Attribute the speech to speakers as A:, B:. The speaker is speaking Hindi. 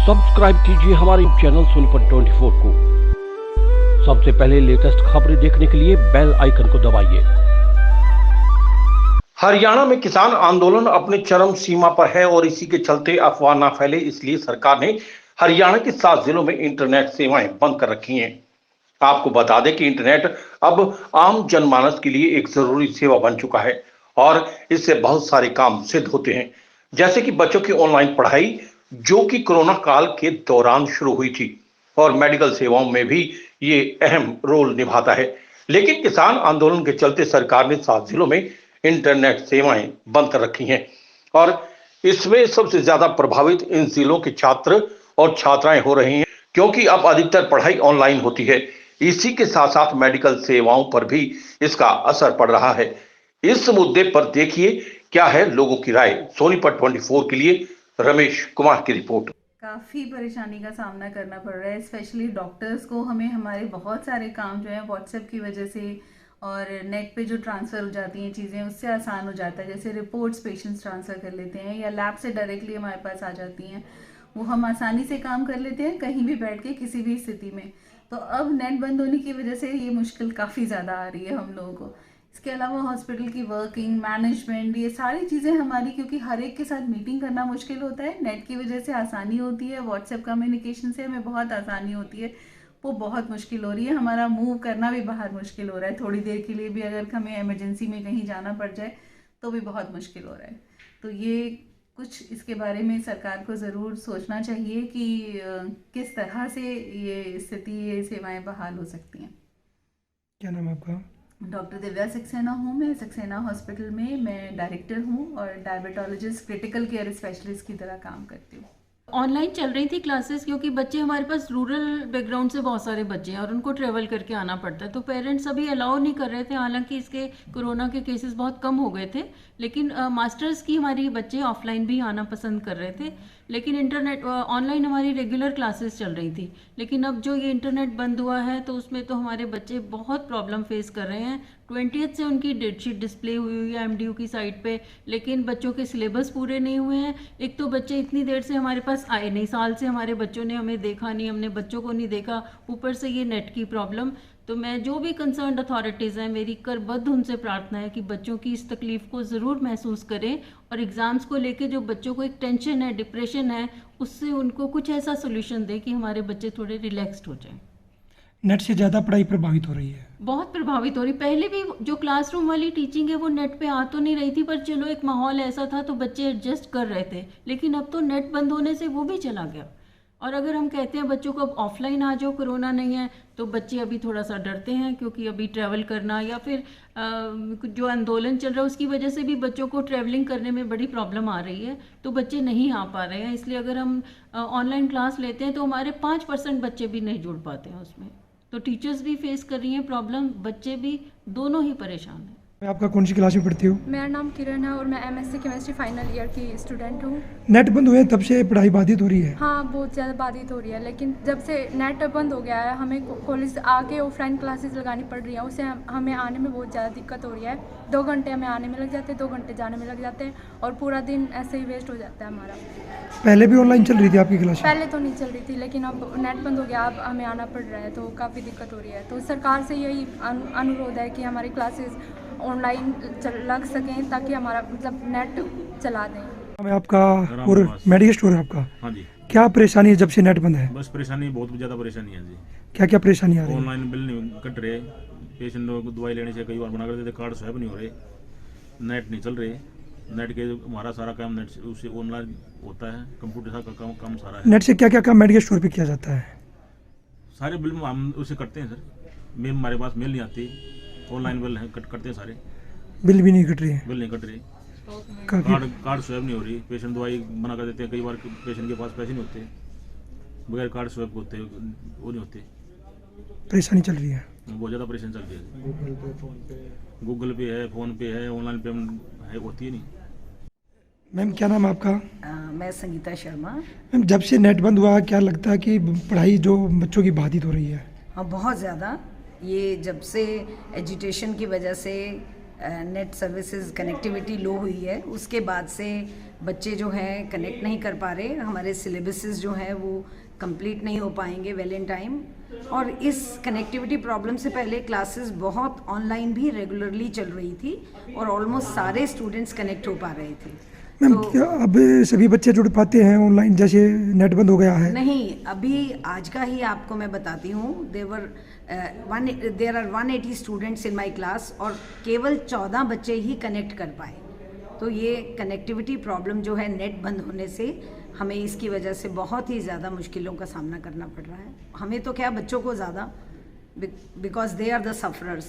A: सब्सक्राइब कीजिए हमारे चैनल सोनीपत 24 को। सबसे पहले लेटेस्ट खबरें देखने के लिए बेल आइकन को दबाइए।
B: हरियाणा में किसान आंदोलन अपने चरम सीमा पर है और इसी के चलते अफवाह न फैले, इसलिए सरकार ने हरियाणा के 7 जिलों में इंटरनेट सेवाएं बंद कर रखी हैं। आपको बता दें कि इंटरनेट अब आम जनमानस के लिए एक जरूरी सेवा बन चुका है और इससे बहुत सारे काम सिद्ध होते हैं, जैसे कि बच्चों की ऑनलाइन पढ़ाई, जो कि कोरोना काल के दौरान शुरू हुई थी, और मेडिकल सेवाओं में भी ये अहम रोल निभाता है। लेकिन किसान आंदोलन के चलते सरकार ने 7 जिलों में इंटरनेट सेवाएं बंद कर रखी हैं और इसमें सबसे ज्यादा प्रभावित इन जिलों के छात्र और छात्राएं हो रही हैं, क्योंकि अब अधिकतर पढ़ाई ऑनलाइन होती है। इसी के साथ साथ मेडिकल सेवाओं पर भी इसका असर पड़ रहा है। इस मुद्दे पर देखिए क्या है लोगों की राय। सोनीपत 24 के लिए रमेश कुमार की रिपोर्ट।
C: काफ़ी परेशानी का सामना करना पड़ रहा है, स्पेशली डॉक्टर्स को। हमें हमारे बहुत सारे काम जो है व्हाट्सएप की वजह से और नेट पे जो ट्रांसफ़र हो जाती हैं चीज़ें, उससे आसान हो जाता है। जैसे रिपोर्ट्स पेशेंट्स ट्रांसफ़र कर लेते हैं या लैब से डायरेक्टली हमारे पास आ जाती हैं, वो हम आसानी से काम कर लेते हैं कहीं भी बैठ के किसी भी स्थिति में। तो अब नेट बंद होने की वजह से ये मुश्किल काफ़ी ज़्यादा आ रही है हम लोगों को। इसके अलावा हॉस्पिटल की वर्किंग, मैनेजमेंट, ये सारी चीज़ें हमारी, क्योंकि हर एक के साथ मीटिंग करना मुश्किल होता है। नेट की वजह से आसानी होती है, व्हाट्सएप कम्युनिकेशन से हमें बहुत आसानी होती है, वो बहुत मुश्किल हो रही है। हमारा मूव करना भी बाहर मुश्किल हो रहा है, थोड़ी देर के लिए भी अगर हमें इमरजेंसी में कहीं जाना पड़ जाए तो भी बहुत मुश्किल हो रहा है। तो ये कुछ इसके बारे में सरकार को ज़रूर सोचना चाहिए कि किस तरह से ये स्थिति, ये सेवाएं बहाल हो सकती हैं।
D: क्या नाम है आपका?
C: डॉक्टर दिव्या सक्सेना हूँ मैं। सक्सेना हॉस्पिटल में मैं डायरेक्टर हूँ और डायबिटोलॉजिस्ट, क्रिटिकल केयर स्पेशलिस्ट की तरह काम करती हूँ।
E: ऑनलाइन चल रही थी क्लासेस, क्योंकि बच्चे हमारे पास रूरल बैकग्राउंड से बहुत सारे बच्चे हैं और उनको ट्रेवल करके आना पड़ता है, तो पेरेंट्स अभी अलाउ नहीं कर रहे थे। हालांकि इसके कोरोना के केसेस बहुत कम हो गए थे, लेकिन मास्टर्स की हमारी बच्चे ऑफलाइन भी आना पसंद कर रहे थे। लेकिन इंटरनेट ऑनलाइन हमारी रेगुलर क्लासेस चल रही थी, लेकिन अब जो ये इंटरनेट बंद हुआ है तो उसमें तो हमारे बच्चे बहुत प्रॉब्लम फेस कर रहे हैं। 20th से उनकी डेटशीट डिस्प्ले हुई है MDU की साइट पे, लेकिन बच्चों के सिलेबस पूरे नहीं हुए हैं। एक तो बच्चे इतनी देर से हमारे पास आए नहीं, साल से हमारे बच्चों ने हमें देखा नहीं, हमने बच्चों को नहीं देखा, ऊपर से ये नेट की प्रॉब्लम। तो मैं जो भी कंसर्न्ड अथॉरिटीज़ हैं, मेरी करबद्ध उनसे प्रार्थना है कि बच्चों की इस तकलीफ़ को ज़रूर महसूस करें और एग्ज़ाम्स को लेके जो बच्चों को एक टेंशन है, डिप्रेशन है, उससे उनको कुछ ऐसा सोल्यूशन दें कि हमारे बच्चे थोड़े रिलैक्स्ड हो जाएं।
D: नेट से ज़्यादा पढ़ाई प्रभावित हो रही है?
E: बहुत प्रभावित हो रही। पहले भी जो क्लासरूम वाली टीचिंग है वो नेट पे आ तो नहीं रही थी, पर चलो एक माहौल ऐसा था तो बच्चे एडजस्ट कर रहे थे। लेकिन अब तो नेट बंद होने से वो भी चला गया। और अगर हम कहते हैं बच्चों को अब ऑफलाइन आ जाओ, कोरोना नहीं है, तो बच्चे अभी थोड़ा सा डरते हैं, क्योंकि अभी ट्रैवल करना या फिर जो आंदोलन चल रहा है उसकी वजह से भी बच्चों को ट्रैवलिंग करने में बड़ी प्रॉब्लम आ रही है, तो बच्चे नहीं आ पा रहे हैं। इसलिए अगर हम ऑनलाइन क्लास लेते हैं तो हमारे 5% बच्चे भी नहीं जुड़ पाते हैं उसमें। तो टीचर्स भी फेस कर रही हैं प्रॉब्लम, बच्चे भी, दोनों ही परेशान हैं।
D: आपका कौन सी क्लास में पढ़ती हो?
F: मेरा नाम किरण है और मैं MSc केमिस्ट्री फाइनल ईयर की स्टूडेंट हूँ।
D: नेट बंद हुए तब से पढ़ाई बाधित हो रही है?
F: हाँ, बहुत ज़्यादा बाधित हो रही है, लेकिन जब से नेट बंद हो गया है हमें कॉलेज आके ऑफलाइन क्लासेस लगानी पड़ रही हैं, उससे हमें आने में बहुत ज़्यादा दिक्कत हो रही है। 2 घंटे हमें आने में लग जाते हैं, 2 घंटे जाने में लग जाते हैं और पूरा दिन ऐसे ही वेस्ट हो जाता है हमारा।
D: पहले भी ऑनलाइन चल रही थी आपकी क्लास?
F: पहले तो नहीं चल रही थी, लेकिन अब नेट बंद हो गया, अब हमें आना पड़ रहा है, तो काफ़ी दिक्कत हो रही है। तो सरकार से यही अनुरोध है कि हमारी क्लासेस ऑनलाइन लग सकें, ताकि हमारा मतलब नेट चला दें।
D: मैं आपका और मेडिकल स्टोर है आपका?
G: हाँ जी।
D: क्या परेशानी है जब से नेट बंद है?
G: बस परेशानी, बहुत ज़्यादा परेशानी है जी।
D: क्या क्या परेशानी आ रही है?
G: ऑनलाइन बिल नहीं कट रहे, पेशेंट को दवाई लेने से कई बार मना कर देते, कार्ड स्वैप नहीं हो रहे, नेट नहीं चल रहे। नेट के हमारा सारा काम नेट उससे ऑनलाइन होता है, कंप्यूटर का काम सारा है।
D: नेट से क्या क्या काम मेडिकल स्टोर पे किया जाता है? सारे
G: बिल हम उसे करते हैं सर। मेल हमारे पास मेल नहीं आती, ऑनलाइन बिल है करते हैं सारे।
D: बिल भी नहीं कट रही है?
G: बिल नहीं कट रही, कार्ड स्वैप नहीं हो रही, पेशेंट दवाई मना कर देते हैं, कई बार पेशेंट के पास पैसे नहीं होते, बगैर कार्ड स्वैप होते वो नहीं होते।
D: परेशानी चल रही है?
G: बहुत ज़्यादा परेशानी चल रही है। गूगल पे है, फ़ोन पे है, ऑनलाइन पेमेंट है, होती है नहीं।
D: मैम क्या नाम है आपका?
H: मैं संगीता शर्मा।
D: मैम जब से नेट बंद हुआ क्या लगता है कि पढ़ाई जो बच्चों की बाधित हो रही है?
H: हाँ, बहुत ज़्यादा। ये जब से एजुटेशन की वजह से नेट सर्विसेज कनेक्टिविटी लो हुई है, उसके बाद से बच्चे जो हैं कनेक्ट नहीं कर पा रहे, हमारे सिलेबसेस जो हैं वो कंप्लीट नहीं हो पाएंगे वेल इन टाइम। और इस कनेक्टिविटी प्रॉब्लम से पहले क्लासेस बहुत ऑनलाइन भी रेगुलरली चल रही थी और ऑलमोस्ट सारे स्टूडेंट्स कनेक्ट हो पा रहे थे।
D: मैम क्या अब सभी बच्चे जुड़ पाते हैं ऑनलाइन, जैसे नेट बंद हो गया है?
H: नहीं, अभी आज का ही आपको मैं बताती हूँ। There are 180 students in my class और केवल 14 बच्चे ही कनेक्ट कर पाए। तो ये कनेक्टिविटी प्रॉब्लम जो है नेट बंद होने से हमें इसकी वजह से बहुत ही ज़्यादा मुश्किलों का सामना करना पड़ रहा है। हमें तो क्या, बच्चों को ज़्यादा, because they are the sufferers.